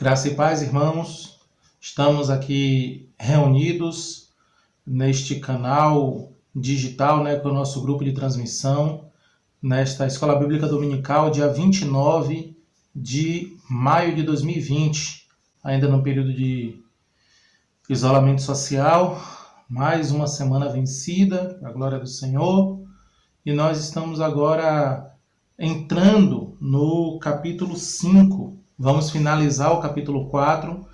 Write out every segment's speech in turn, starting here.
Graça e paz, irmãos. Estamos aqui reunidos neste canal digital, com o nosso grupo de transmissão, nesta Escola Bíblica Dominical, dia 29 de maio de 2020, ainda no período de isolamento social, mais uma semana vencida, a glória do Senhor, e nós estamos agora entrando no capítulo 5, vamos finalizar o capítulo 4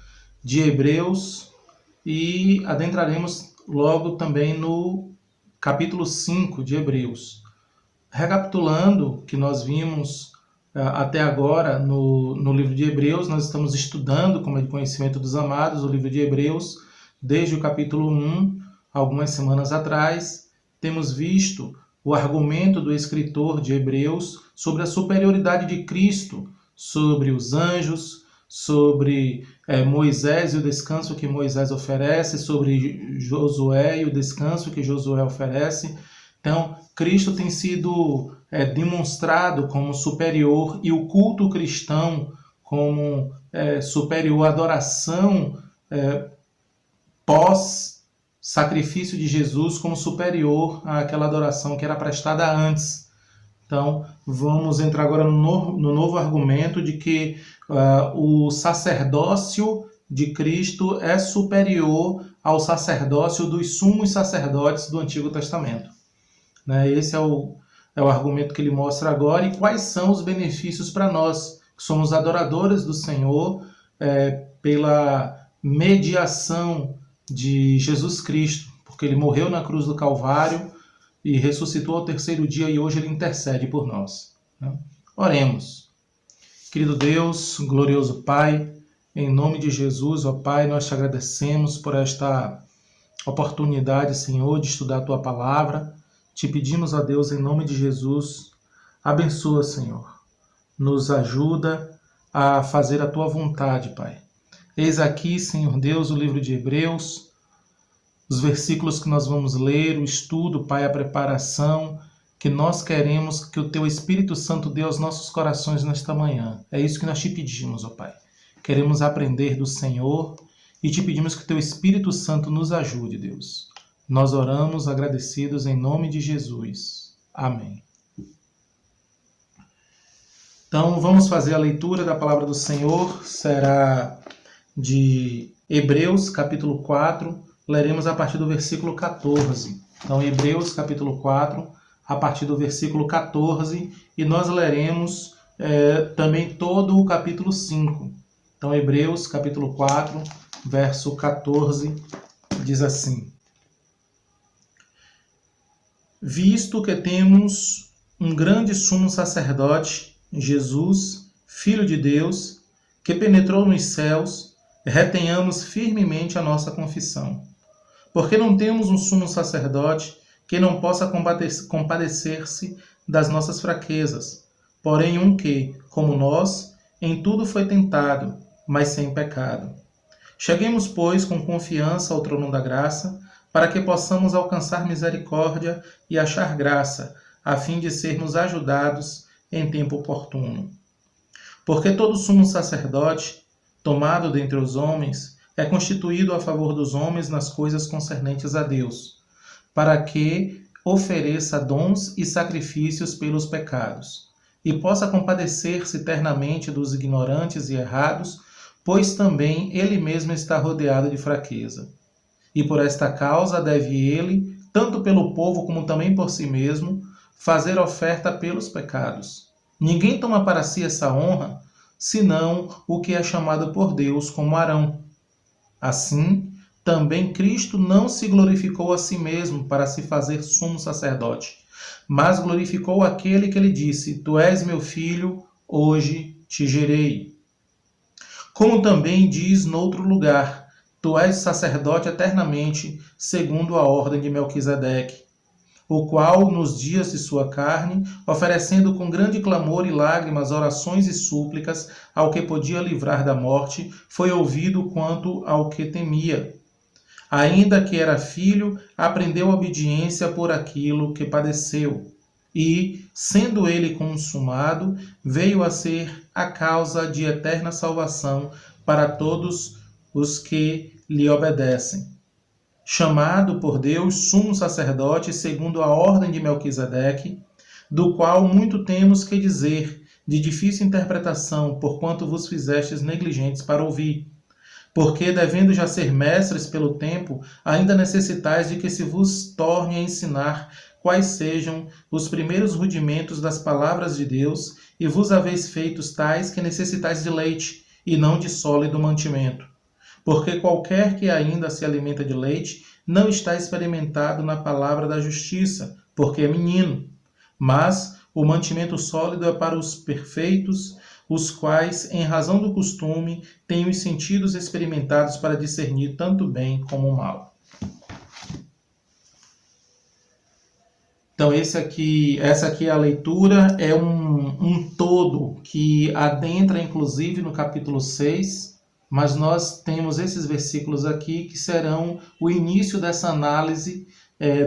de Hebreus e adentraremos logo também no capítulo 5 de Hebreus. Recapitulando o que nós vimos até agora no livro de Hebreus, nós estamos estudando, como é de conhecimento dos amados, o livro de Hebreus, desde o capítulo 1, algumas semanas atrás. Temos visto o argumento do escritor de Hebreus sobre a superioridade de Cristo sobre os anjos, sobre Moisés e o descanso que Moisés oferece, sobre Josué e o descanso que Josué oferece. Então, Cristo tem sido demonstrado como superior e o culto cristão como superior, a adoração pós-sacrifício de Jesus como superior àquela adoração que era prestada antes. Então, vamos entrar agora no novo argumento de que o sacerdócio de Cristo é superior ao sacerdócio dos sumos sacerdotes do Antigo Testamento. Esse é o argumento que ele mostra agora. E quais são os benefícios para nós, que somos adoradores do Senhor, pela mediação de Jesus Cristo, porque ele morreu na cruz do Calvário e ressuscitou ao terceiro dia e hoje ele intercede por nós. Oremos. Querido Deus, glorioso Pai, em nome de Jesus, ó Pai, nós te agradecemos por esta oportunidade, Senhor, de estudar a Tua Palavra. Te pedimos, ó Deus, em nome de Jesus, abençoa, Senhor. Nos ajuda a fazer a Tua vontade, Pai. Eis aqui, Senhor Deus, o livro de Hebreus, os versículos que nós vamos ler, o estudo, Pai, a preparação, que nós queremos que o Teu Espírito Santo dê aos nossos corações nesta manhã. É isso que nós te pedimos, ó Pai. Queremos aprender do Senhor e te pedimos que o Teu Espírito Santo nos ajude, Deus. Nós oramos agradecidos em nome de Jesus. Amém. Então, vamos fazer a leitura da palavra do Senhor. Será de Hebreus, capítulo 4, leremos a partir do versículo 14. Então, Hebreus, capítulo 4, a partir do versículo 14, e nós leremos também todo o capítulo 5. Então, Hebreus, capítulo 4, verso 14, diz assim: Visto que temos um grande sumo sacerdote, Jesus, Filho de Deus, que penetrou nos céus, retenhamos firmemente a nossa confissão. Porque não temos um sumo sacerdote que não possa compadecer-se das nossas fraquezas, porém um que, como nós, em tudo foi tentado, mas sem pecado. Cheguemos, pois, com confiança ao trono da graça, para que possamos alcançar misericórdia e achar graça, a fim de sermos ajudados em tempo oportuno. Porque todo sumo sacerdote, tomado dentre os homens, é constituído a favor dos homens nas coisas concernentes a Deus, para que ofereça dons e sacrifícios pelos pecados, e possa compadecer-se eternamente dos ignorantes e errados, pois também ele mesmo está rodeado de fraqueza. E por esta causa deve ele, tanto pelo povo como também por si mesmo, fazer oferta pelos pecados. Ninguém toma para si essa honra, senão o que é chamado por Deus como Arão. Assim, também Cristo não se glorificou a si mesmo para se fazer sumo sacerdote, mas glorificou aquele que lhe disse: Tu és meu filho, hoje te gerei. Como também diz noutro lugar: Tu és sacerdote eternamente, segundo a ordem de Melquisedeque, o qual, nos dias de sua carne, oferecendo com grande clamor e lágrimas orações e súplicas ao que podia livrar da morte, foi ouvido quanto ao que temia. Ainda que era filho, aprendeu obediência por aquilo que padeceu. E, sendo ele consumado, veio a ser a causa de eterna salvação para todos os que lhe obedecem. Chamado por Deus sumo sacerdote segundo a ordem de Melquisedeque, do qual muito temos que dizer, de difícil interpretação, porquanto vos fizestes negligentes para ouvir. Porque, devendo já ser mestres pelo tempo, ainda necessitais de que se vos torne a ensinar quais sejam os primeiros rudimentos das palavras de Deus, e vos haveis feitos tais que necessitais de leite, e não de sólido mantimento. Porque qualquer que ainda se alimenta de leite, não está experimentado na palavra da justiça, porque é menino. Mas o mantimento sólido é para os perfeitos, os quais, em razão do costume, têm os sentidos experimentados para discernir tanto o bem como o mal. Então, essa aqui é a leitura, é um todo que adentra, inclusive, no capítulo 6, mas nós temos esses versículos aqui que serão o início dessa análise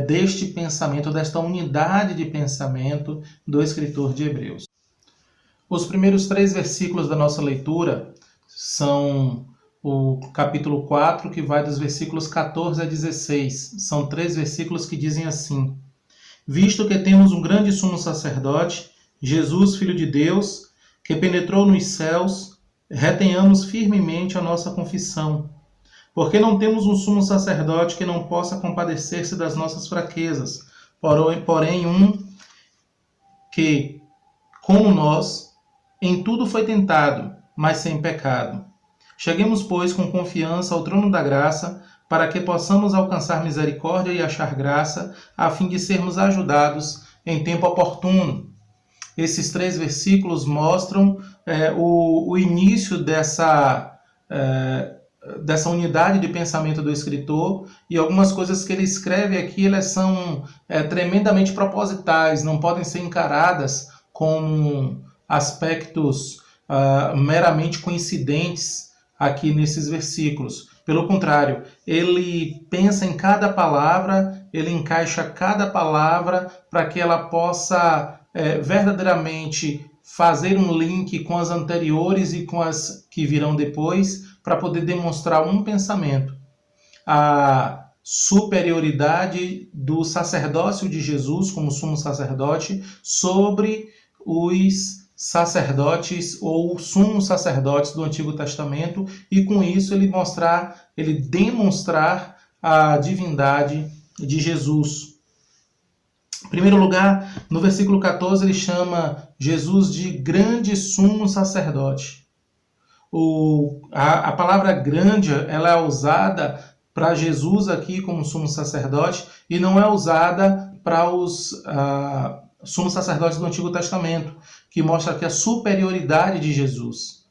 deste pensamento, desta unidade de pensamento do escritor de Hebreus. Os primeiros 3 versículos da nossa leitura são o capítulo 4, que vai dos versículos 14 a 16. São 3 versículos que dizem assim: Visto que temos um grande sumo sacerdote, Jesus, Filho de Deus, que penetrou nos céus, retenhamos firmemente a nossa confissão. Porque não temos um sumo sacerdote que não possa compadecer-se das nossas fraquezas, porém um que, como nós, em tudo foi tentado, mas sem pecado. Cheguemos, pois, com confiança ao trono da graça, para que possamos alcançar misericórdia e achar graça, a fim de sermos ajudados em tempo oportuno. Esses 3 versículos mostram o início dessa unidade de pensamento do escritor, e algumas coisas que ele escreve aqui, elas são tremendamente propositais, não podem ser encaradas como aspectos meramente coincidentes aqui nesses versículos. Pelo contrário, ele pensa em cada palavra, ele encaixa cada palavra para que ela possa verdadeiramente fazer um link com as anteriores e com as que virão depois, para poder demonstrar um pensamento: a superioridade do sacerdócio de Jesus como sumo sacerdote sobre os sacerdotes ou sumos sacerdotes do Antigo Testamento, e com isso ele demonstrar a divindade de Jesus. Em primeiro lugar, no versículo 14, ele chama Jesus de grande sumo sacerdote. A palavra grande, ela é usada para Jesus aqui como sumo sacerdote e não é usada para os sumos sacerdotes do Antigo Testamento, que mostra aqui a superioridade de Jesus.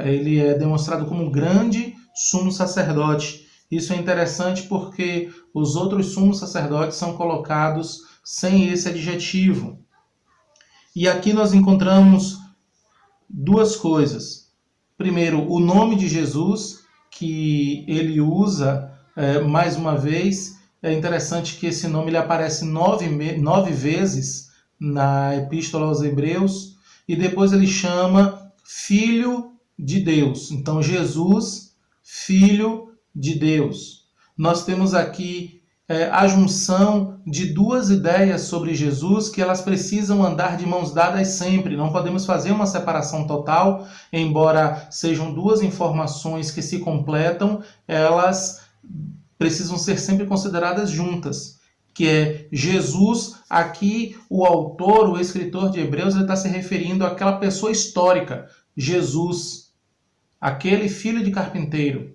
Ele é demonstrado como grande sumo sacerdote. Isso é interessante porque os outros sumos sacerdotes são colocados sem esse adjetivo. E aqui nós encontramos 2 coisas. Primeiro, o nome de Jesus, que ele usa mais uma vez. É interessante que esse nome ele aparece 9 vezes na Epístola aos Hebreus, e depois ele chama Filho de Deus. Então, Jesus, Filho de Deus. Nós temos aqui a junção de 2 ideias sobre Jesus que elas precisam andar de mãos dadas sempre. Não podemos fazer uma separação total, embora sejam 2 informações que se completam, elas precisam ser sempre consideradas juntas, que é Jesus. Aqui o autor, o escritor de Hebreus, ele está se referindo àquela pessoa histórica, Jesus, aquele filho de carpinteiro,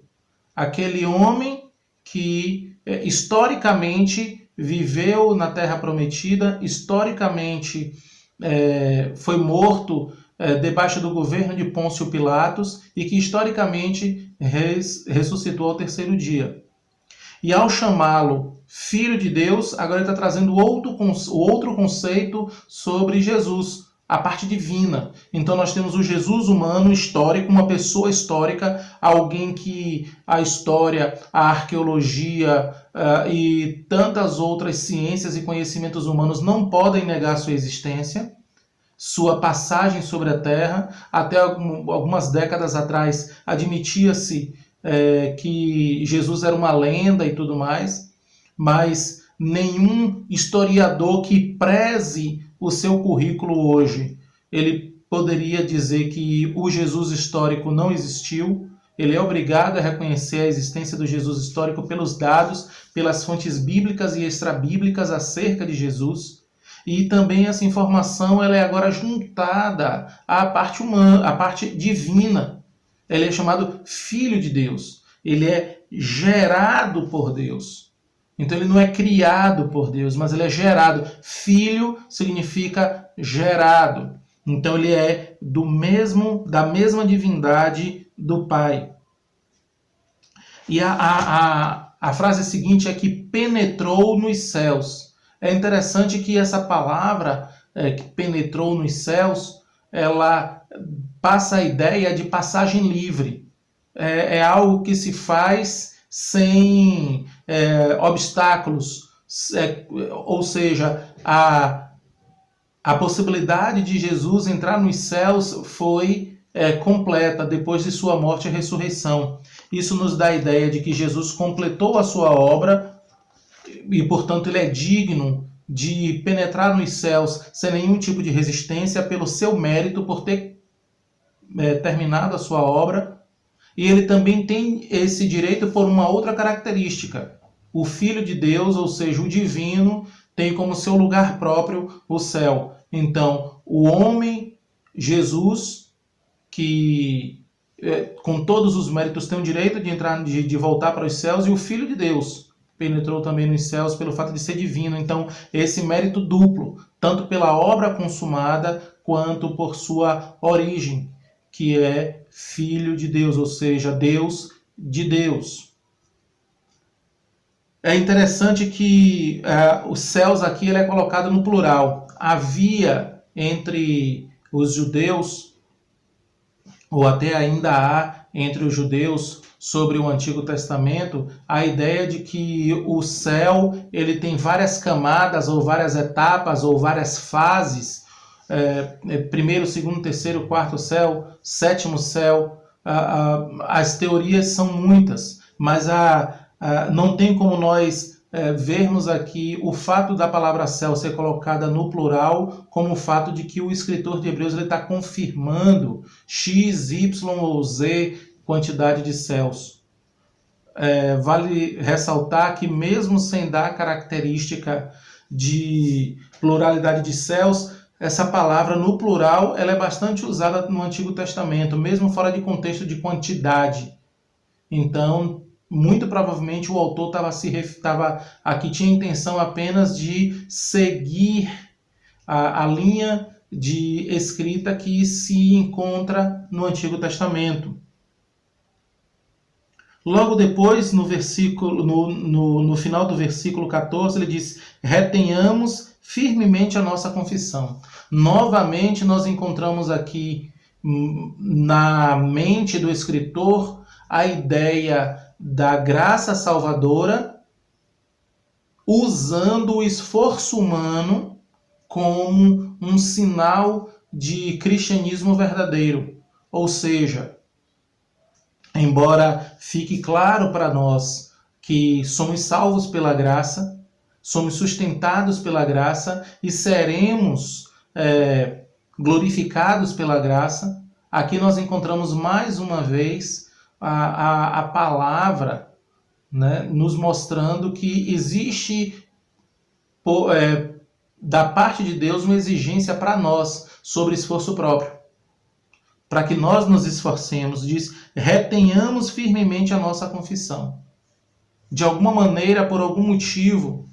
aquele homem que historicamente viveu na Terra Prometida, historicamente foi morto debaixo do governo de Pôncio Pilatos e que historicamente ressuscitou ao 3º dia. E ao chamá-lo Filho de Deus, agora ele está trazendo outro conceito sobre Jesus, a parte divina. Então nós temos o Jesus humano, histórico, uma pessoa histórica, alguém que a história, a arqueologia e tantas outras ciências e conhecimentos humanos não podem negar sua existência. sua passagem sobre a Terra. Até algumas décadas atrás admitia-se que Jesus era uma lenda e tudo mais, mas nenhum historiador que preze o seu currículo hoje, ele poderia dizer que o Jesus histórico não existiu. Ele é obrigado a reconhecer a existência do Jesus histórico pelos dados, pelas fontes bíblicas e extrabíblicas acerca de Jesus. E também essa informação ela é agora juntada à parte humana, à parte divina. Ele é chamado Filho de Deus. Ele é gerado por Deus. Então ele não é criado por Deus, mas ele é gerado. Filho significa gerado. Então ele é da mesma divindade do Pai. E a frase seguinte é que penetrou nos céus. É interessante que essa palavra que penetrou nos céus, ela passa a ideia de passagem livre. É algo que se faz sem obstáculos. Ou seja, a possibilidade de Jesus entrar nos céus foi completa depois de sua morte e ressurreição. Isso nos dá a ideia de que Jesus completou a sua obra e, portanto, ele é digno de penetrar nos céus sem nenhum tipo de resistência pelo seu mérito, por ter terminado a sua obra. E ele também tem esse direito por uma outra característica. O Filho de Deus, ou seja, o divino, tem como seu lugar próprio o céu. Então, o homem, Jesus, que com todos os méritos tem o direito de entrar, de voltar para os céus, e o Filho de Deus penetrou também nos céus pelo fato de ser divino. Então, esse mérito duplo, tanto pela obra consumada, quanto por sua origem, que é Filho de Deus, ou seja, Deus de Deus. É interessante que os céus aqui ele é colocado no plural. Havia entre os judeus, ou até ainda há entre os judeus, sobre o Antigo Testamento, a ideia de que o céu ele tem várias camadas, ou várias etapas, ou várias fases. Primeiro, segundo, terceiro, quarto céu, sétimo céu. As teorias são muitas, mas não tem como nós vermos aqui o fato da palavra céu ser colocada no plural como o fato de que o escritor de Hebreus está confirmando X, Y ou Z quantidade de céus. Vale ressaltar que mesmo sem dar a característica de pluralidade de céus, essa palavra no plural ela é bastante usada no Antigo Testamento, mesmo fora de contexto de quantidade. Então, muito provavelmente o autor aqui tinha a intenção apenas de seguir a linha de escrita que se encontra no Antigo Testamento. Logo depois, no final do versículo 14, ele diz: retenhamos firmemente a nossa confissão. Novamente, nós encontramos aqui na mente do escritor a ideia da graça salvadora, usando o esforço humano como um sinal de cristianismo verdadeiro. Ou seja, embora fique claro para nós que somos salvos pela graça, somos sustentados pela graça e seremos glorificados pela graça, aqui nós encontramos mais uma vez a palavra, né, nos mostrando que existe da parte de Deus uma exigência para nós sobre esforço próprio. Para que nós nos esforcemos, diz, retenhamos firmemente a nossa confissão. De alguma maneira, por algum motivo,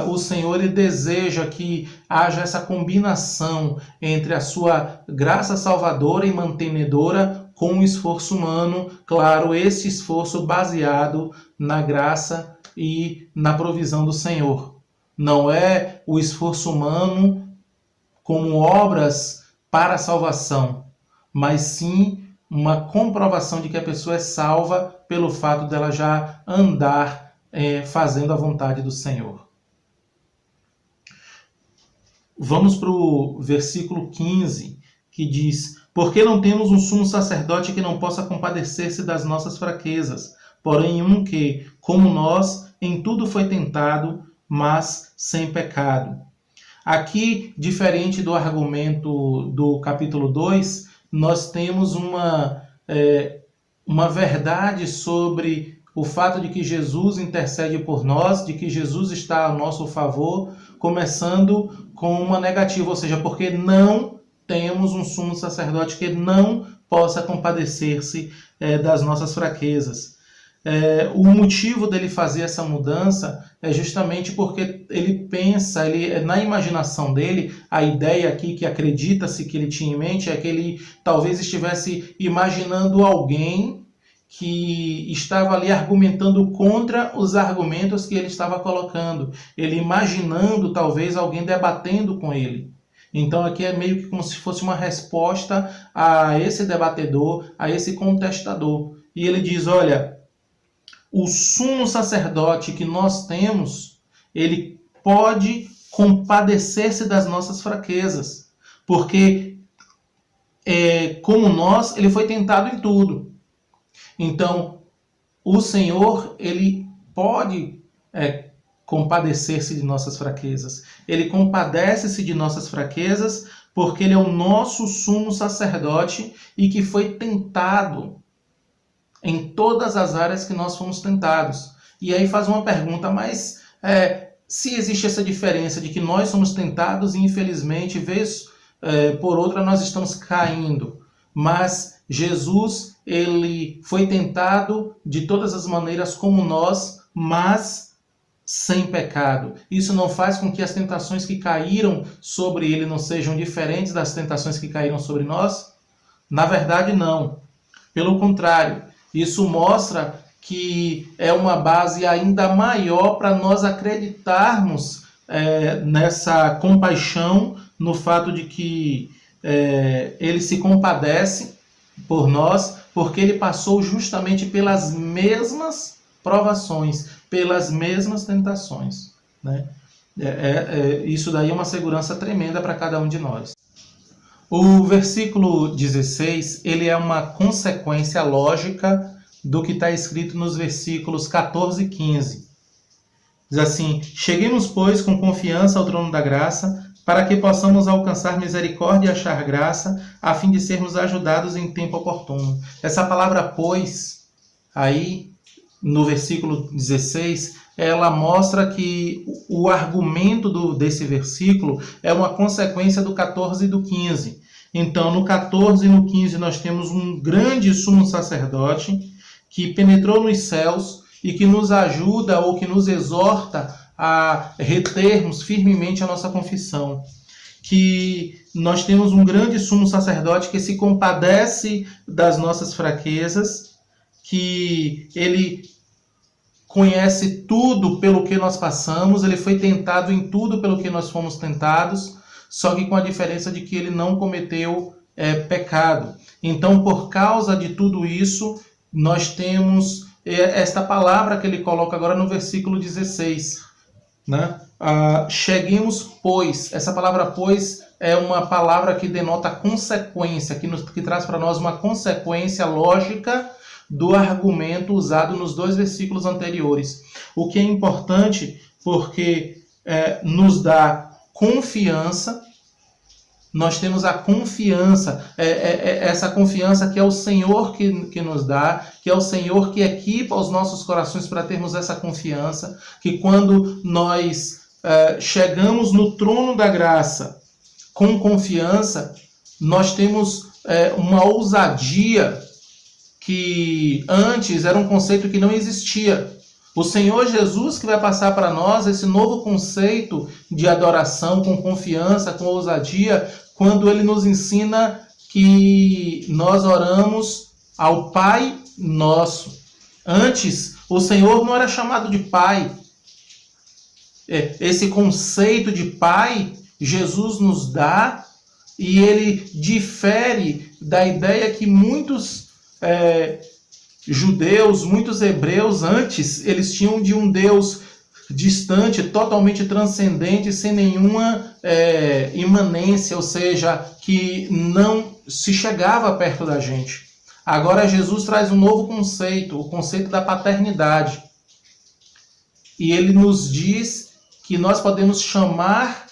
o Senhor ele deseja que haja essa combinação entre a sua graça salvadora e mantenedora com o esforço humano, claro, esse esforço baseado na graça e na provisão do Senhor. Não é o esforço humano como obras para a salvação, mas sim uma comprovação de que a pessoa é salva pelo fato dela já andar fazendo a vontade do Senhor. Vamos para o versículo 15, que diz: porque não temos um sumo sacerdote que não possa compadecer-se das nossas fraquezas, porém um que, como nós, em tudo foi tentado, mas sem pecado. Aqui, diferente do argumento do capítulo 2, nós temos uma verdade sobre o fato de que Jesus intercede por nós, de que Jesus está a nosso favor, começando com uma negativa, ou seja, porque não temos um sumo sacerdote que não possa compadecer-se das nossas fraquezas. O motivo dele fazer essa mudança é justamente porque ele pensa, na imaginação dele, a ideia aqui que acredita-se que ele tinha em mente é que ele talvez estivesse imaginando alguém que estava ali argumentando contra os argumentos que ele estava colocando. Ele imaginando talvez alguém debatendo com ele. Então aqui é meio que como se fosse uma resposta a esse debatedor, a esse contestador. E ele diz, olha, o sumo sacerdote que nós temos, ele pode compadecer-se das nossas fraquezas, porque como nós, ele foi tentado em tudo. Então, o Senhor, ele pode compadecer-se de nossas fraquezas. Ele compadece-se de nossas fraquezas porque ele é o nosso sumo sacerdote e que foi tentado em todas as áreas que nós fomos tentados. E aí faz uma pergunta, mas se existe essa diferença de que nós somos tentados e infelizmente, vez por outra, nós estamos caindo. Mas Jesus, ele foi tentado de todas as maneiras como nós, mas sem pecado. Isso não faz com que as tentações que caíram sobre ele não sejam diferentes das tentações que caíram sobre nós? Na verdade, não. Pelo contrário, isso mostra que é uma base ainda maior para nós acreditarmos nessa compaixão, no fato de que ele se compadece por nós, porque ele passou justamente pelas mesmas provações, pelas mesmas tentações, né? Isso daí é uma segurança tremenda para cada um de nós. O versículo 16, ele é uma consequência lógica do que está escrito nos versículos 14 e 15. Diz assim: cheguemos, pois, com confiança ao trono da graça, para que possamos alcançar misericórdia e achar graça, a fim de sermos ajudados em tempo oportuno. Essa palavra pois, aí no versículo 16, ela mostra que o argumento desse versículo é uma consequência do 14 e do 15. Então, no 14 e no 15, nós temos um grande sumo sacerdote que penetrou nos céus e que nos ajuda ou que nos exorta a retermos firmemente a nossa confissão. Que nós temos um grande sumo sacerdote que se compadece das nossas fraquezas, que ele conhece tudo pelo que nós passamos, ele foi tentado em tudo pelo que nós fomos tentados, só que com a diferença de que ele não cometeu pecado. Então, por causa de tudo isso, nós temos esta palavra que ele coloca agora no versículo 16, né? Cheguemos, pois. Essa palavra pois é uma palavra que denota consequência, que traz para nós uma consequência lógica do argumento usado nos dois versículos anteriores. O que é importante porque nos dá confiança. Nós temos a confiança, essa confiança que é o Senhor que nos dá, que é o Senhor que equipa os nossos corações para termos essa confiança, que quando nós chegamos no trono da graça com confiança, nós temos uma ousadia que antes era um conceito que não existia. O Senhor Jesus que vai passar para nós esse novo conceito de adoração com confiança, com ousadia, quando ele nos ensina que nós oramos ao Pai Nosso. Antes, o Senhor não era chamado de Pai. Esse conceito de Pai, Jesus nos dá e ele difere da ideia que muitos judeus, muitos hebreus antes, eles tinham de um Deus distante, totalmente transcendente, sem nenhuma imanência, ou seja, que não se chegava perto da gente. Agora Jesus traz um novo conceito, o conceito da paternidade. E ele nos diz que nós podemos chamar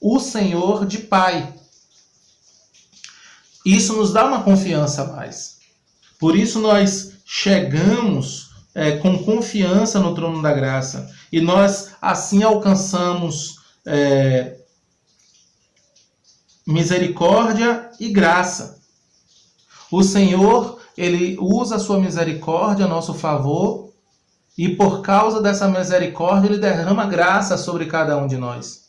o Senhor de Pai. Isso nos dá uma confiança a mais. Por isso nós chegamos com confiança no trono da graça. E nós assim alcançamos misericórdia e graça. O Senhor, ele usa a sua misericórdia a nosso favor e por causa dessa misericórdia ele derrama graça sobre cada um de nós.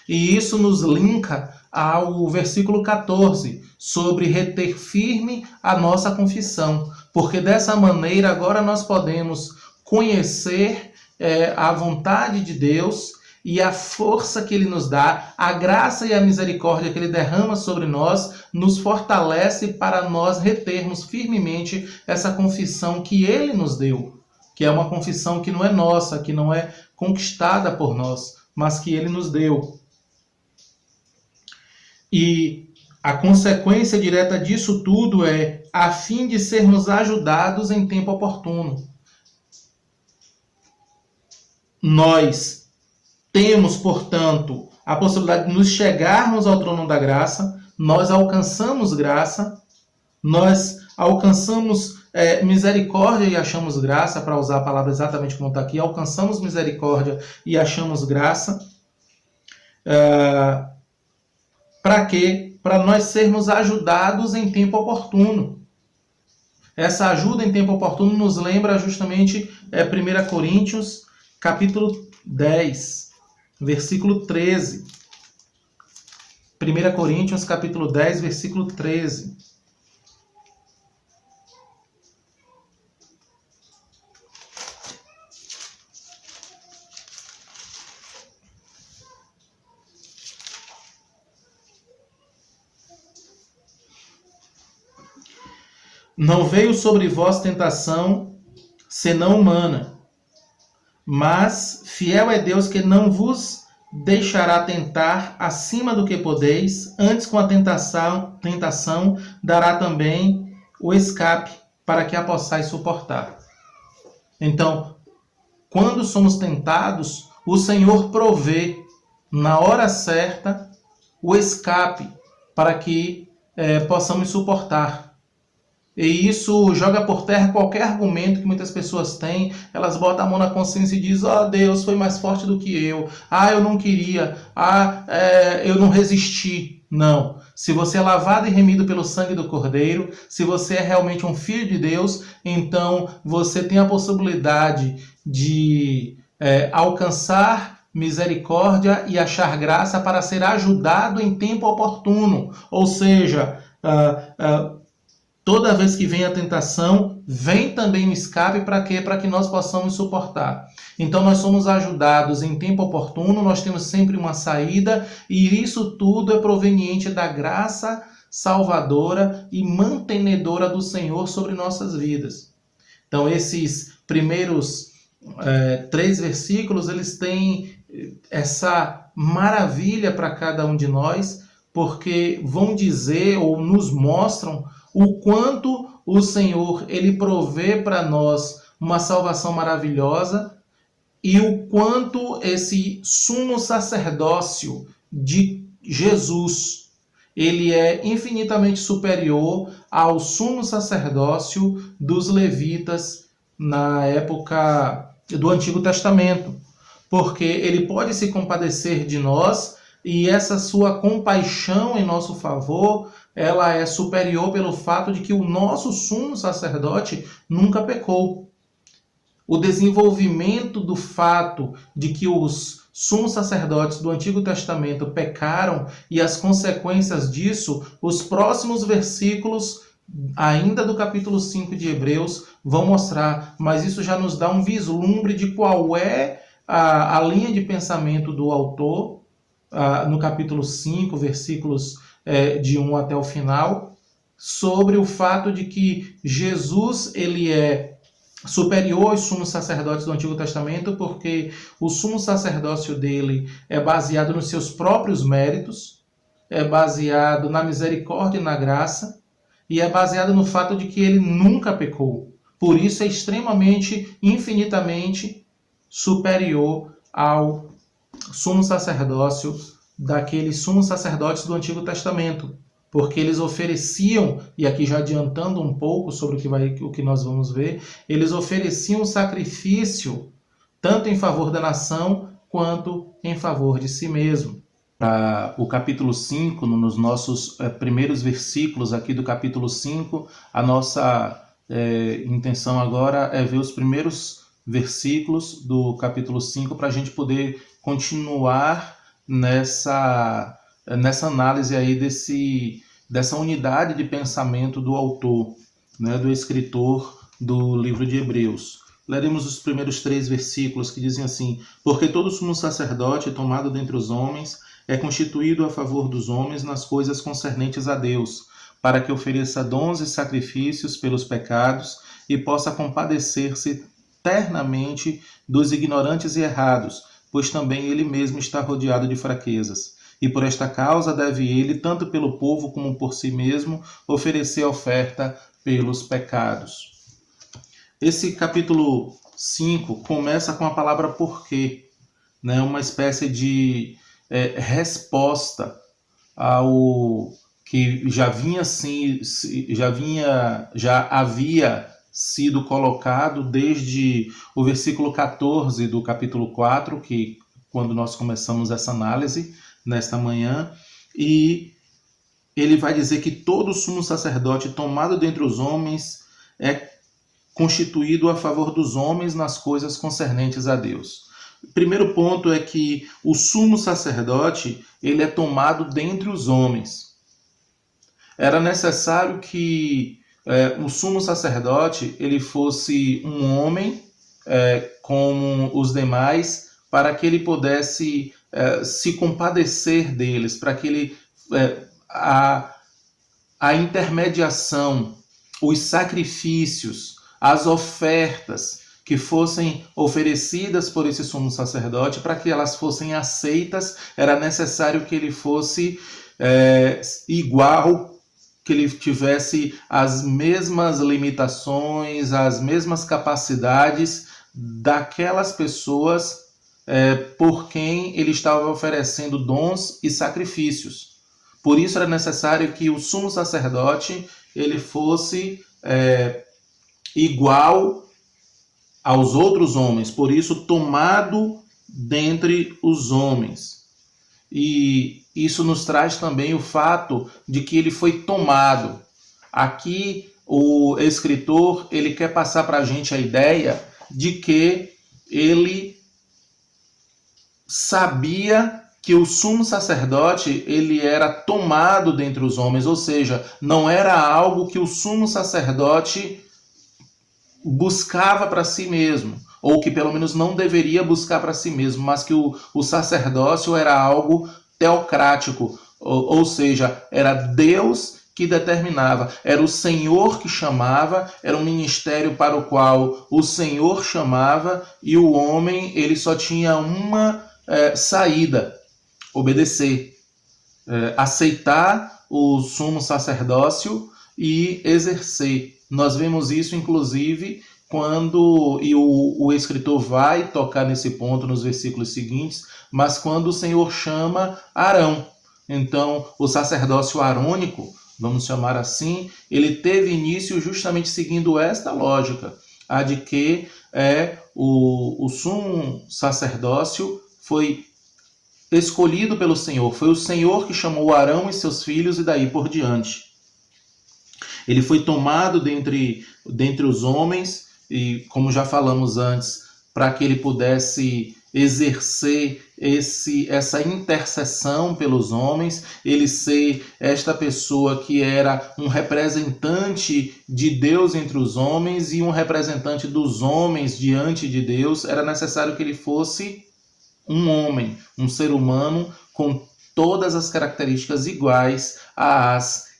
E isso nos linka ao versículo 14, sobre reter firme a nossa confissão, porque dessa maneira agora nós podemos conhecer a vontade de Deus e a força que Ele nos dá, a graça e a misericórdia que Ele derrama sobre nós, nos fortalece para nós retermos firmemente essa confissão que Ele nos deu, que é uma confissão que não é nossa, que não é conquistada por nós, mas que Ele nos deu. E a consequência direta disso tudo é a fim de sermos ajudados em tempo oportuno. Nós temos, portanto, a possibilidade de nos chegarmos ao trono da graça, nós alcançamos graça, nós alcançamos misericórdia e achamos graça, para usar a palavra exatamente como está aqui, alcançamos misericórdia e achamos graça. Para quê? Para nós sermos ajudados em tempo oportuno. Essa ajuda em tempo oportuno nos lembra justamente 1 Coríntios, capítulo 10, versículo 13. 1 Coríntios, capítulo 10, versículo 13. Não veio sobre vós tentação, senão humana. Mas fiel é Deus que não vos deixará tentar acima do que podeis, antes com a tentação dará também o escape, para que a possais suportar. Então, quando somos tentados, o Senhor provê, na hora certa, o escape, para que possamos suportar. E isso joga por terra qualquer argumento que muitas pessoas têm. Elas botam a mão na consciência e dizem: "Oh, Deus foi mais forte do que eu. Ah, eu não queria. Ah, eu não resisti." Não. Se você é lavado e remido pelo sangue do Cordeiro, se você é realmente um filho de Deus, então você tem a possibilidade de alcançar misericórdia e achar graça para ser ajudado em tempo oportuno. Ou seja, toda vez que vem a tentação, vem também o escape. Para quê? Para que nós possamos suportar. Então nós somos ajudados em tempo oportuno, nós temos sempre uma saída, e isso tudo é proveniente da graça salvadora e mantenedora do Senhor sobre nossas vidas. Então esses primeiros 3 versículos, eles têm essa maravilha para cada um de nós, porque vão dizer ou nos mostram o quanto o Senhor ele provê para nós uma salvação maravilhosa e o quanto esse sumo sacerdócio de Jesus ele é infinitamente superior ao sumo sacerdócio dos levitas na época do Antigo Testamento, porque ele pode se compadecer de nós e essa sua compaixão em nosso favor ela é superior pelo fato de que o nosso sumo sacerdote nunca pecou. O desenvolvimento do fato de que os sumos sacerdotes do Antigo Testamento pecaram e as consequências disso, os próximos versículos, ainda do capítulo 5 de Hebreus, vão mostrar. Mas isso já nos dá um vislumbre de qual é a linha de pensamento do autor, no capítulo 5, versículos de 1 até o final, sobre o fato de que Jesus ele é superior aos sumos sacerdotes do Antigo Testamento, porque o sumo sacerdócio dele é baseado nos seus próprios méritos, é baseado na misericórdia e na graça, e é baseado no fato de que ele nunca pecou. Por isso é extremamente, infinitamente superior ao sumo sacerdócio daqueles sumos sacerdotes do Antigo Testamento, porque eles ofereciam, e aqui já adiantando um pouco sobre o que nós vamos ver, eles ofereciam sacrifício tanto em favor da nação quanto em favor de si mesmo. Para o capítulo 5, nos nossos primeiros versículos aqui do capítulo 5, a nossa intenção agora é ver os primeiros versículos do capítulo 5 para a gente poder continuar nessa análise aí dessa unidade de pensamento do autor, né, do escritor do livro de Hebreus. Leremos os primeiros 3 versículos que dizem assim: porque todo sumo sacerdote tomado dentre os homens é constituído a favor dos homens nas coisas concernentes a Deus, para que ofereça dons e sacrifícios pelos pecados e possa compadecer-se ternamente dos ignorantes e errados, pois também ele mesmo está rodeado de fraquezas. E por esta causa deve ele, tanto pelo povo como por si mesmo, oferecer oferta pelos pecados. Esse capítulo 5 começa com a palavra porquê, né? Uma espécie de resposta ao que já havia sido colocado desde o versículo 14 do capítulo 4, que quando nós começamos essa análise nesta manhã, e ele vai dizer que todo sumo sacerdote tomado dentre os homens é constituído a favor dos homens nas coisas concernentes a Deus. O primeiro ponto é que o sumo sacerdote ele é tomado dentre os homens. Era necessário que o sumo sacerdote ele fosse um homem como os demais, para que ele pudesse se compadecer deles, para que ele a intermediação, os sacrifícios, as ofertas que fossem oferecidas por esse sumo sacerdote, para que elas fossem aceitas, era necessário que ele fosse igual, que ele tivesse as mesmas limitações, as mesmas capacidades daquelas pessoas por quem ele estava oferecendo dons e sacrifícios. Por isso era necessário que o sumo sacerdote ele fosse igual aos outros homens, por isso tomado dentre os homens. E isso nos traz também o fato de que ele foi tomado. Aqui o escritor ele quer passar para a gente a ideia de que ele sabia que o sumo sacerdote ele era tomado dentre os homens, ou seja, não era algo que o sumo sacerdote buscava para si mesmo, ou que pelo menos não deveria buscar para si mesmo, mas que o sacerdócio era algo teocrático, ou seja, era Deus que determinava, era o Senhor que chamava, era um ministério para o qual o Senhor chamava, e o homem ele só tinha uma saída: obedecer, aceitar o sumo sacerdócio e exercer. Nós vemos isso, inclusive, quando, e o escritor vai tocar nesse ponto nos versículos seguintes, mas quando o Senhor chama Arão. Então, o sacerdócio arônico, vamos chamar assim, ele teve início justamente seguindo esta lógica, a de que o sumo sacerdócio foi escolhido pelo Senhor, foi o Senhor que chamou Arão e seus filhos e daí por diante. Ele foi tomado dentre os homens, e como já falamos antes, para que ele pudesse exercer essa intercessão pelos homens, ele ser esta pessoa que era um representante de Deus entre os homens e um representante dos homens diante de Deus. Era necessário que ele fosse um homem, um ser humano com todas as características iguais às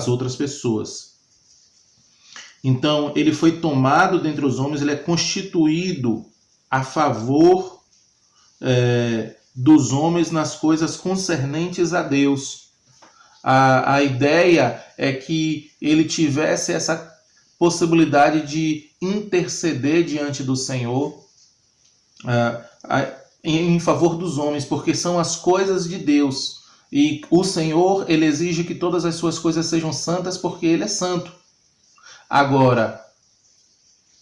outras pessoas. Então, ele foi tomado dentre os homens, ele é constituído a favor dos homens nas coisas concernentes a Deus. A ideia é que ele tivesse essa possibilidade de interceder diante do Senhor em favor dos homens, porque são as coisas de Deus. E o Senhor, ele exige que todas as suas coisas sejam santas, porque ele é santo. Agora,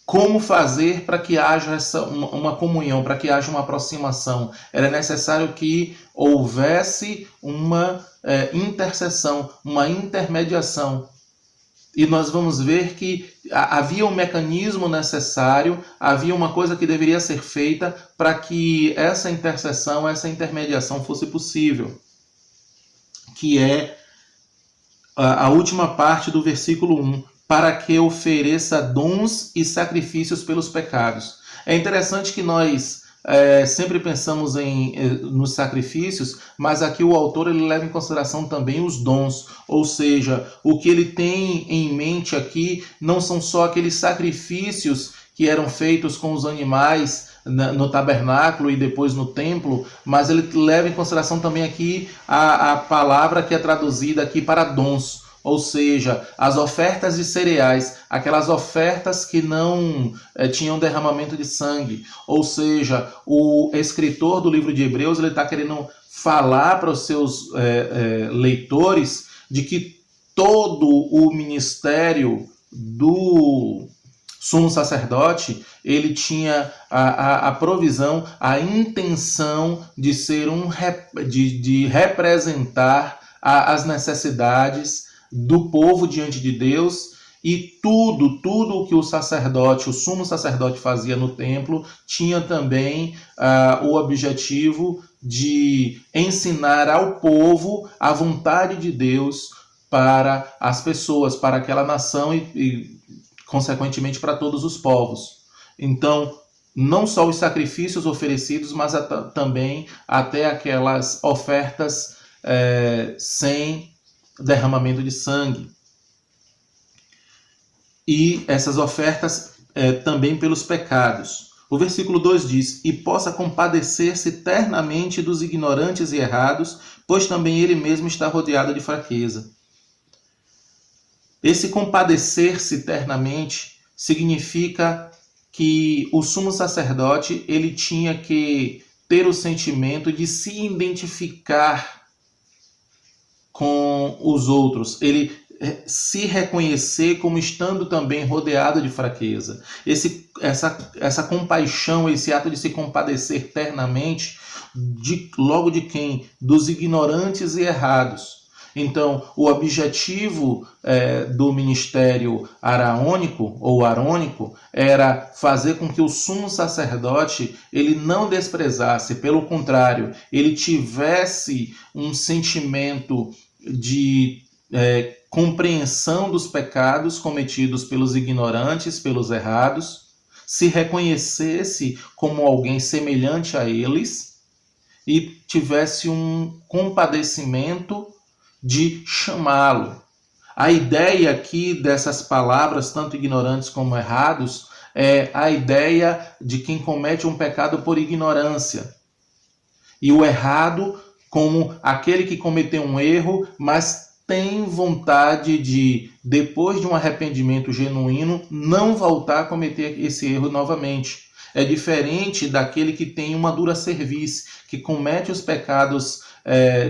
como fazer para que haja uma comunhão, para que haja uma aproximação? Era necessário que houvesse uma intercessão, uma intermediação. E nós vamos ver que havia um mecanismo necessário, havia uma coisa que deveria ser feita para que essa intercessão, essa intermediação fosse possível, que é a última parte do versículo 1, para que ofereça dons e sacrifícios pelos pecados. É interessante que nós sempre pensamos nos sacrifícios, mas aqui o autor ele leva em consideração também os dons, ou seja, o que ele tem em mente aqui não são só aqueles sacrifícios que eram feitos com os animais no tabernáculo e depois no templo, mas ele leva em consideração também aqui a palavra que é traduzida aqui para dons, ou seja, as ofertas de cereais, aquelas ofertas que não tinham derramamento de sangue. Ou seja, o escritor do livro de Hebreus ele está querendo falar para os seus leitores de que todo o ministério do sumo sacerdote, ele tinha a provisão, a intenção de ser de representar as necessidades do povo diante de Deus, e tudo o que o sumo sacerdote fazia no templo tinha também o objetivo de ensinar ao povo a vontade de Deus para as pessoas, para aquela nação e consequentemente para todos os povos. Então, não só os sacrifícios oferecidos, mas também até aquelas ofertas sem derramamento de sangue. E essas ofertas também pelos pecados. O versículo 2 diz: e possa compadecer-se ternamente dos ignorantes e errados, pois também ele mesmo está rodeado de fraqueza. Esse compadecer-se ternamente significa que o sumo sacerdote ele tinha que ter o sentimento de se identificar com os outros, ele se reconhecer como estando também rodeado de fraqueza. Essa compaixão, esse ato de se compadecer ternamente, logo de quem? Dos ignorantes e errados. Então, o objetivo do ministério araônico ou arônico era fazer com que o sumo sacerdote ele não desprezasse, pelo contrário, ele tivesse um sentimento de compreensão dos pecados cometidos pelos ignorantes, pelos errados, se reconhecesse como alguém semelhante a eles e tivesse um compadecimento de chamá-lo. A ideia aqui dessas palavras, tanto ignorantes como errados, é a ideia de quem comete um pecado por ignorância. E o errado como aquele que cometeu um erro, mas tem vontade de, depois de um arrependimento genuíno, não voltar a cometer esse erro novamente. É diferente daquele que tem uma dura cerviz, que comete os pecados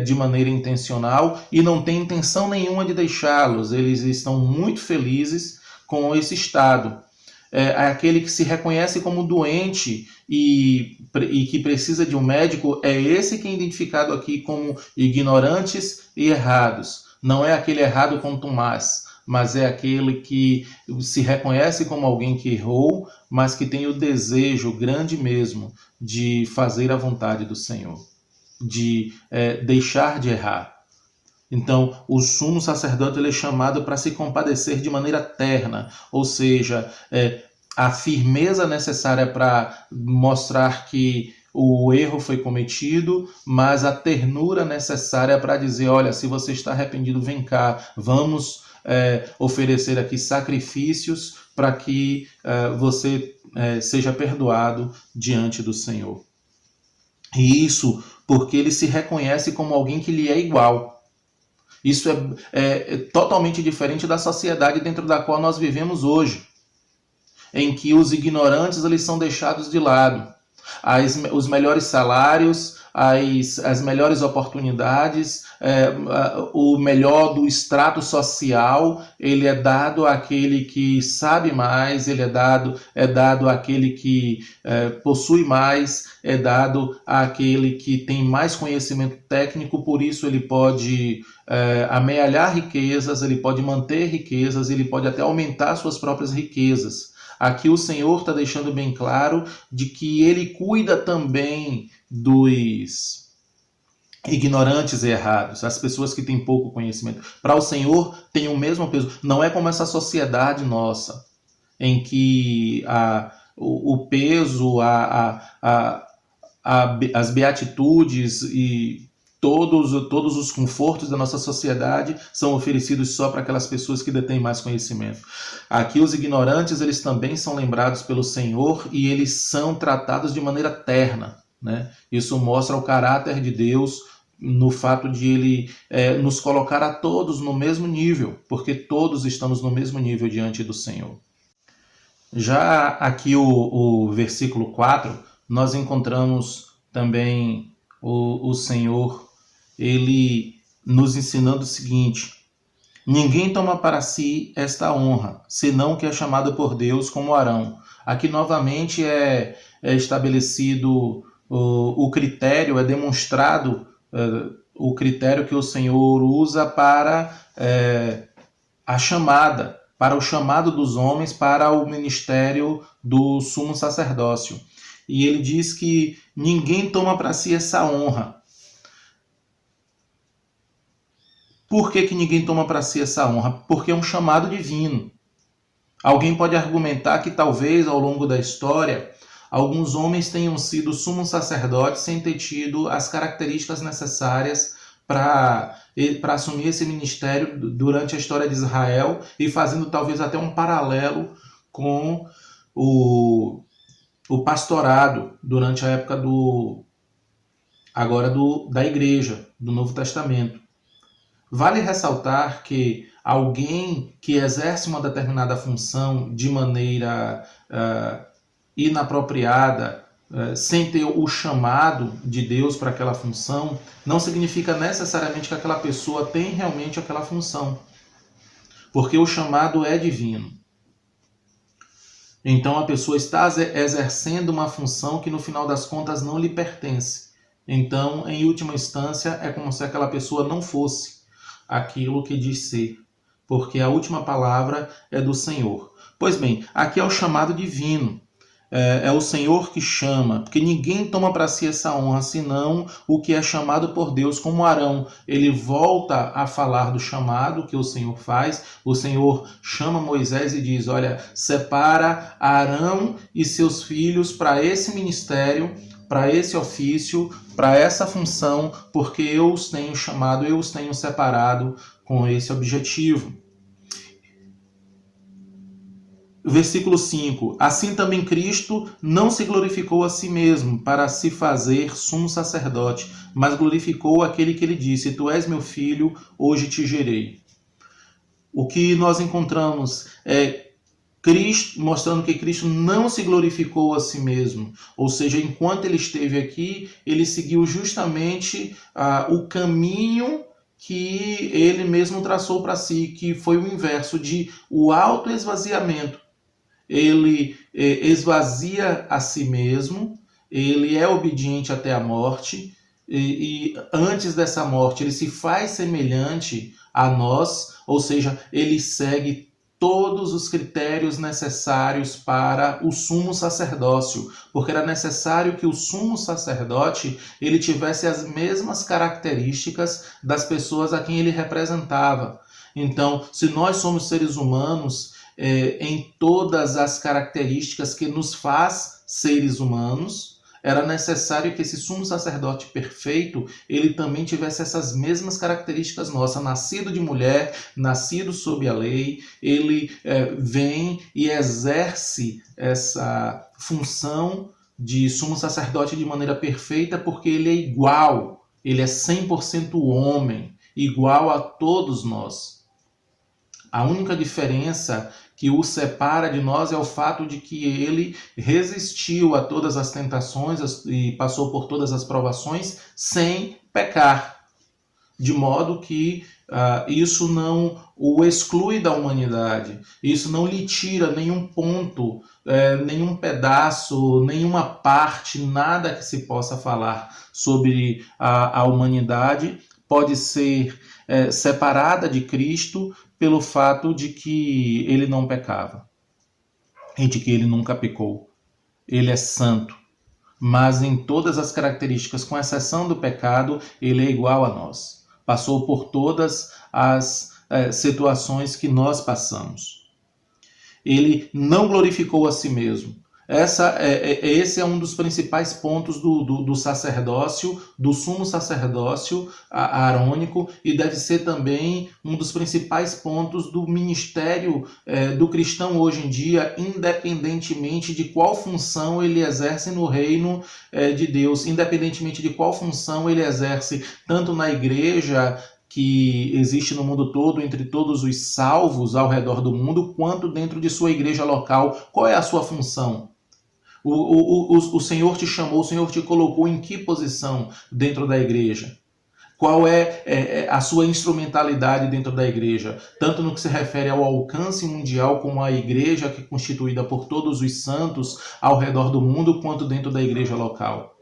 de maneira intencional e não tem intenção nenhuma de deixá-los. Eles estão muito felizes com esse estado. É aquele que se reconhece como doente e que precisa de um médico, é esse que é identificado aqui como ignorantes e errados. Não é aquele errado contumaz, mas é aquele que se reconhece como alguém que errou, mas que tem o desejo grande mesmo de fazer a vontade do Senhor, de deixar de errar. Então, o sumo sacerdote ele é chamado para se compadecer de maneira terna, ou seja, a firmeza necessária para mostrar que o erro foi cometido, mas a ternura necessária para dizer, olha, se você está arrependido, vem cá, vamos oferecer aqui sacrifícios para que você seja perdoado diante do Senhor. E isso porque ele se reconhece como alguém que lhe é igual. Isso é totalmente diferente da sociedade dentro da qual nós vivemos hoje, em que os ignorantes eles são deixados de lado. Os melhores salários, as melhores oportunidades, o melhor do extrato social, ele é dado àquele que sabe mais, ele é dado àquele que possui mais, é dado àquele que tem mais conhecimento técnico, por isso ele pode amealhar riquezas, ele pode manter riquezas, ele pode até aumentar suas próprias riquezas. Aqui o Senhor está deixando bem claro de que ele cuida também dos ignorantes e errados, as pessoas que têm pouco conhecimento. Para o Senhor tem o mesmo peso. Não é como essa sociedade nossa, em que o peso, as beatitudes e todos os confortos da nossa sociedade são oferecidos só para aquelas pessoas que detêm mais conhecimento. Aqui os ignorantes, eles também são lembrados pelo Senhor e eles são tratados de maneira terna, né? Isso mostra o caráter de Deus no fato de ele nos colocar a todos no mesmo nível, porque todos estamos no mesmo nível diante do Senhor. Já aqui o versículo 4, nós encontramos também o Senhor ele nos ensinando o seguinte: ninguém toma para si esta honra, senão o que é chamado por Deus como Arão. Aqui novamente é estabelecido o critério, é demonstrado o critério que o Senhor usa para a chamada, para o chamado dos homens para o ministério do sumo sacerdócio. E ele diz que ninguém toma para si essa honra. Por que ninguém toma para si essa honra? Porque é um chamado divino. Alguém pode argumentar que talvez ao longo da história alguns homens tenham sido sumos sacerdotes sem ter tido as características necessárias para assumir esse ministério durante a história de Israel e fazendo talvez até um paralelo com o pastorado durante a época da igreja, do Novo Testamento. Vale ressaltar que alguém que exerce uma determinada função de maneira inapropriada, sem ter o chamado de Deus para aquela função, não significa necessariamente que aquela pessoa tem realmente aquela função, porque o chamado é divino. Então a pessoa está exercendo uma função que no final das contas não lhe pertence. Então, em última instância, é como se aquela pessoa não fosse aquilo que diz ser, porque a última palavra é do Senhor. Pois bem, aqui é o chamado divino, é o Senhor que chama, porque ninguém toma para si essa honra, senão o que é chamado por Deus, como Arão. Ele volta a falar do chamado que o Senhor faz. O Senhor chama Moisés e diz: olha, separa Arão e seus filhos para esse ministério, para esse ofício, para essa função, porque eu os tenho chamado, eu os tenho separado com esse objetivo. Versículo 5. Assim também Cristo não se glorificou a si mesmo para se fazer sumo sacerdote, mas glorificou aquele que lhe disse: tu és meu filho, hoje te gerei. O que nós encontramos é Cristo, mostrando que Cristo não se glorificou a si mesmo, ou seja, enquanto ele esteve aqui, ele seguiu justamente o caminho que ele mesmo traçou para si, que foi o inverso de o autoesvaziamento. Ele esvazia a si mesmo, ele é obediente até a morte, e antes dessa morte ele se faz semelhante a nós, ou seja, ele segue todos os critérios necessários para o sumo sacerdócio, porque era necessário que o sumo sacerdote ele tivesse as mesmas características das pessoas a quem ele representava. Então, se nós somos seres humanos, em todas as características que nos faz seres humanos, era necessário que esse sumo sacerdote perfeito, ele também tivesse essas mesmas características nossas, nascido de mulher, nascido sob a lei, ele vem e exerce essa função de sumo sacerdote de maneira perfeita, porque ele é igual, ele é 100% homem, igual a todos nós. A única diferença que o separa de nós é o fato de que ele resistiu a todas as tentações e passou por todas as provações sem pecar, de modo que isso não o exclui da humanidade, isso não lhe tira nenhum ponto, nenhum pedaço, nenhuma parte, nada que se possa falar sobre a humanidade pode ser separada de Cristo pelo fato de que ele não pecava e de que ele nunca pecou. Ele é santo, mas em todas as características, com exceção do pecado, ele é igual a nós. Passou por todas as situações que nós passamos. Ele não glorificou a si mesmo. Esse é um dos principais pontos do sacerdócio, do sumo sacerdócio arônico, e deve ser também um dos principais pontos do ministério do cristão hoje em dia, independentemente de qual função ele exerce no reino de Deus, independentemente de qual função ele exerce tanto na igreja que existe no mundo todo, entre todos os salvos ao redor do mundo, quanto dentro de sua igreja local. Qual é a sua função? O Senhor te chamou, o Senhor te colocou em que posição dentro da igreja? Qual é a sua instrumentalidade dentro da igreja? Tanto no que se refere ao alcance mundial, como a igreja que é constituída por todos os santos ao redor do mundo, quanto dentro da igreja local.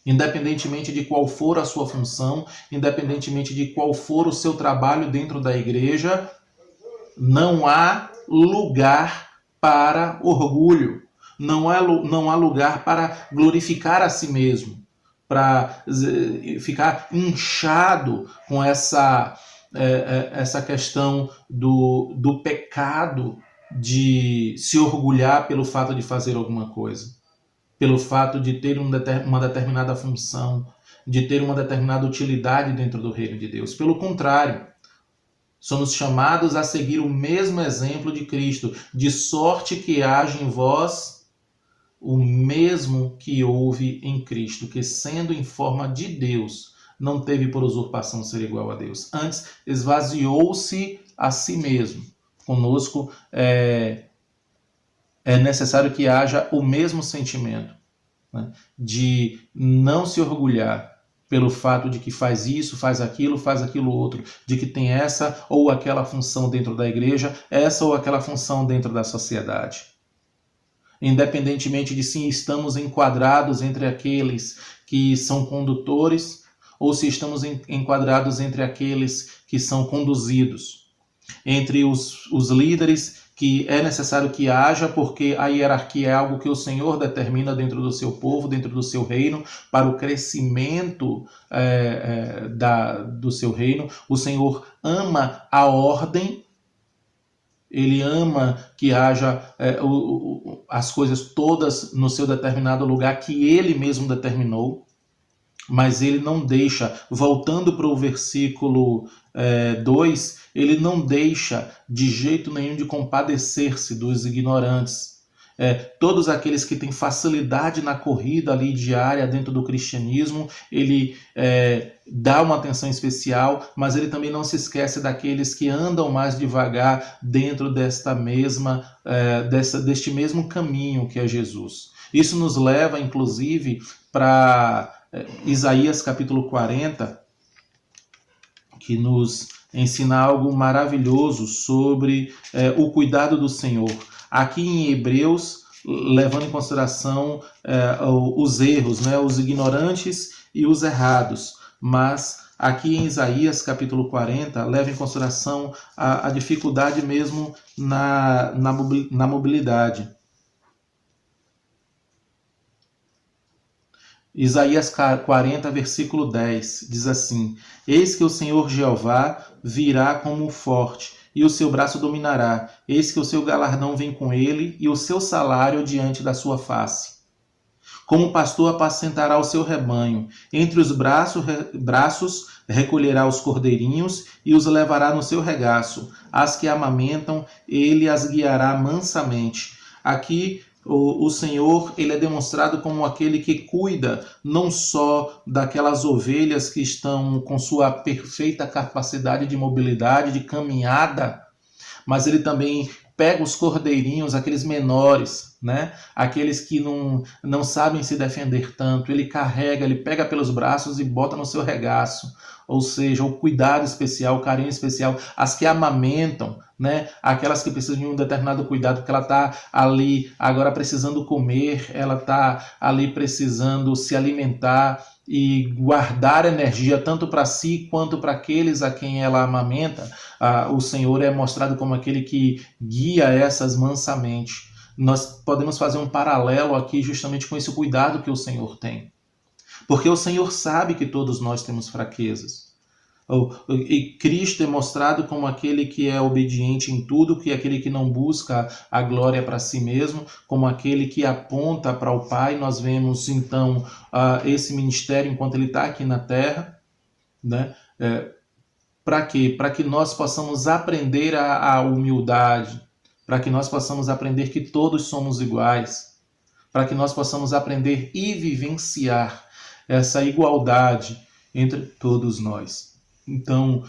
Independentemente de qual for a sua função, independentemente de qual for o seu trabalho dentro da igreja, não há lugar para orgulho. Não há lugar para glorificar a si mesmo, para ficar inchado com essa questão do pecado de se orgulhar pelo fato de fazer alguma coisa, pelo fato de ter uma determinada função, de ter uma determinada utilidade dentro do reino de Deus. Pelo contrário, somos chamados a seguir o mesmo exemplo de Cristo, de sorte que haja em vós o mesmo que houve em Cristo, que sendo em forma de Deus, não teve por usurpação ser igual a Deus. Antes, esvaziou-se a si mesmo. Conosco é necessário que haja o mesmo sentimento, né, de não se orgulhar pelo fato de que faz isso, faz aquilo outro, de que tem essa ou aquela função dentro da igreja, essa ou aquela função dentro da sociedade. Independentemente de se estamos enquadrados entre aqueles que são condutores ou se estamos enquadrados entre aqueles que são conduzidos. Entre os líderes, que é necessário que haja, porque a hierarquia é algo que o Senhor determina dentro do seu povo, dentro do seu reino, para o crescimento do seu reino. O Senhor ama a ordem, ele ama que haja as coisas todas no seu determinado lugar que ele mesmo determinou, mas ele não deixa, voltando para o versículo 2, ele não deixa de jeito nenhum de compadecer-se dos ignorantes. Todos aqueles que têm facilidade na corrida ali diária dentro do cristianismo, ele dá uma atenção especial, mas ele também não se esquece daqueles que andam mais devagar dentro deste mesmo caminho que é Jesus. Isso nos leva, inclusive, para Isaías capítulo 40, que nos ensina algo maravilhoso sobre o cuidado do Senhor. Aqui em Hebreus, levando em consideração os erros, né, os ignorantes e os errados, mas aqui em Isaías capítulo 40, leva em consideração a dificuldade mesmo na mobilidade. Isaías 40, versículo 10, diz assim: Eis que o Senhor Jeová virá como um forte, e o seu braço dominará. Eis que o seu galardão vem com ele, e o seu salário diante da sua face. Como pastor apacentará o seu rebanho. Entre os braços recolherá os cordeirinhos e os levará no seu regaço. As que amamentam, ele as guiará mansamente. Aqui o Senhor, ele é demonstrado como aquele que cuida não só daquelas ovelhas que estão com sua perfeita capacidade de mobilidade, de caminhada, mas ele também pega os cordeirinhos, aqueles menores, né? Aqueles que não sabem se defender tanto. Ele carrega, ele pega pelos braços e bota no seu regaço. Ou seja, o cuidado especial, o carinho especial. As que amamentam, né? Aquelas que precisam de um determinado cuidado, porque ela está ali agora precisando comer, ela está ali precisando se alimentar e guardar energia tanto para si quanto para aqueles a quem ela amamenta. O Senhor é mostrado como aquele que guia essas mansamente. Nós podemos fazer um paralelo aqui justamente com esse cuidado que o Senhor tem. Porque o Senhor sabe que todos nós temos fraquezas. E Cristo é mostrado como aquele que é obediente em tudo, que é aquele que não busca a glória para si mesmo, como aquele que aponta para o Pai. Nós vemos então esse ministério enquanto ele está aqui na terra, né? Para quê? Para que nós possamos aprender a humildade, para que nós possamos aprender que todos somos iguais, para que nós possamos aprender e vivenciar essa igualdade entre todos nós. Então,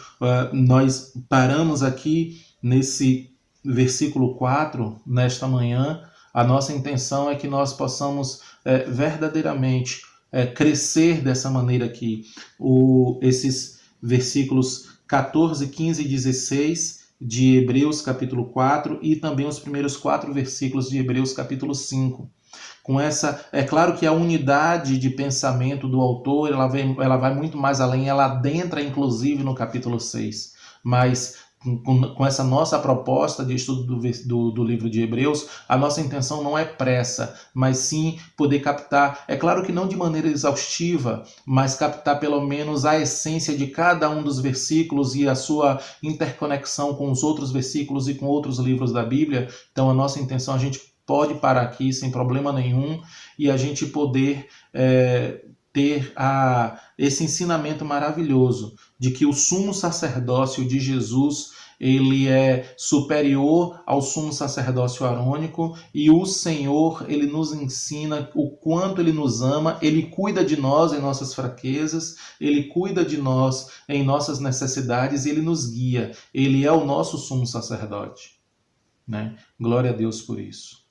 nós paramos aqui nesse versículo 4, nesta manhã. A nossa intenção é que nós possamos verdadeiramente crescer dessa maneira aqui. Esses versículos 14, 15 e 16 de Hebreus capítulo 4 e também os primeiros 4 versículos de Hebreus capítulo 5. Com essa, é claro que a unidade de pensamento do autor, ela vai muito mais além, ela adentra inclusive no capítulo 6, mas com essa nossa proposta de estudo do livro de Hebreus, a nossa intenção não é pressa, mas sim poder captar, é claro que não de maneira exaustiva, mas captar pelo menos a essência de cada um dos versículos e a sua interconexão com os outros versículos e com outros livros da Bíblia. Então a nossa intenção, a gente pode parar aqui sem problema nenhum e a gente poder ter esse ensinamento maravilhoso de que o sumo sacerdócio de Jesus, ele é superior ao sumo sacerdócio arônico, e o Senhor, ele nos ensina o quanto ele nos ama, ele cuida de nós em nossas fraquezas, ele cuida de nós em nossas necessidades, ele nos guia, ele é o nosso sumo sacerdote, né? Glória a Deus por isso.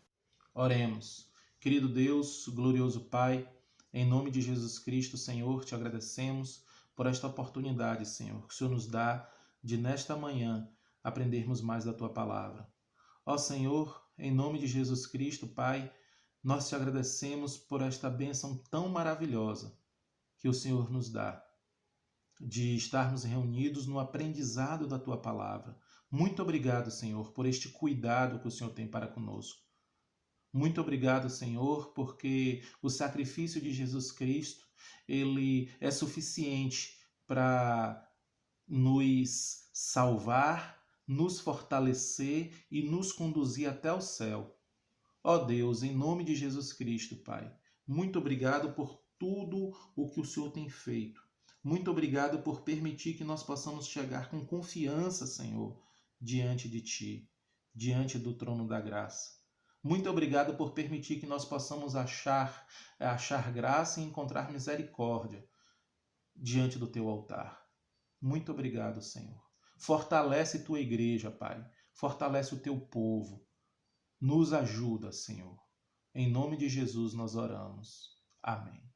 Oremos. Querido Deus, glorioso Pai, em nome de Jesus Cristo, Senhor, te agradecemos por esta oportunidade, Senhor, que o Senhor nos dá de nesta manhã aprendermos mais da Tua Palavra. Ó Senhor, em nome de Jesus Cristo, Pai, nós te agradecemos por esta bênção tão maravilhosa que o Senhor nos dá, de estarmos reunidos no aprendizado da Tua Palavra. Muito obrigado, Senhor, por este cuidado que o Senhor tem para conosco. Muito obrigado, Senhor, porque o sacrifício de Jesus Cristo, ele é suficiente para nos salvar, nos fortalecer e nos conduzir até o céu. Ó Deus, em nome de Jesus Cristo, Pai, muito obrigado por tudo o que o Senhor tem feito. Muito obrigado por permitir que nós possamos chegar com confiança, Senhor, diante de Ti, diante do trono da graça. Muito obrigado por permitir que nós possamos achar graça e encontrar misericórdia diante do Teu altar. Muito obrigado, Senhor. Fortalece Tua igreja, Pai. Fortalece o Teu povo. Nos ajuda, Senhor. Em nome de Jesus nós oramos. Amém.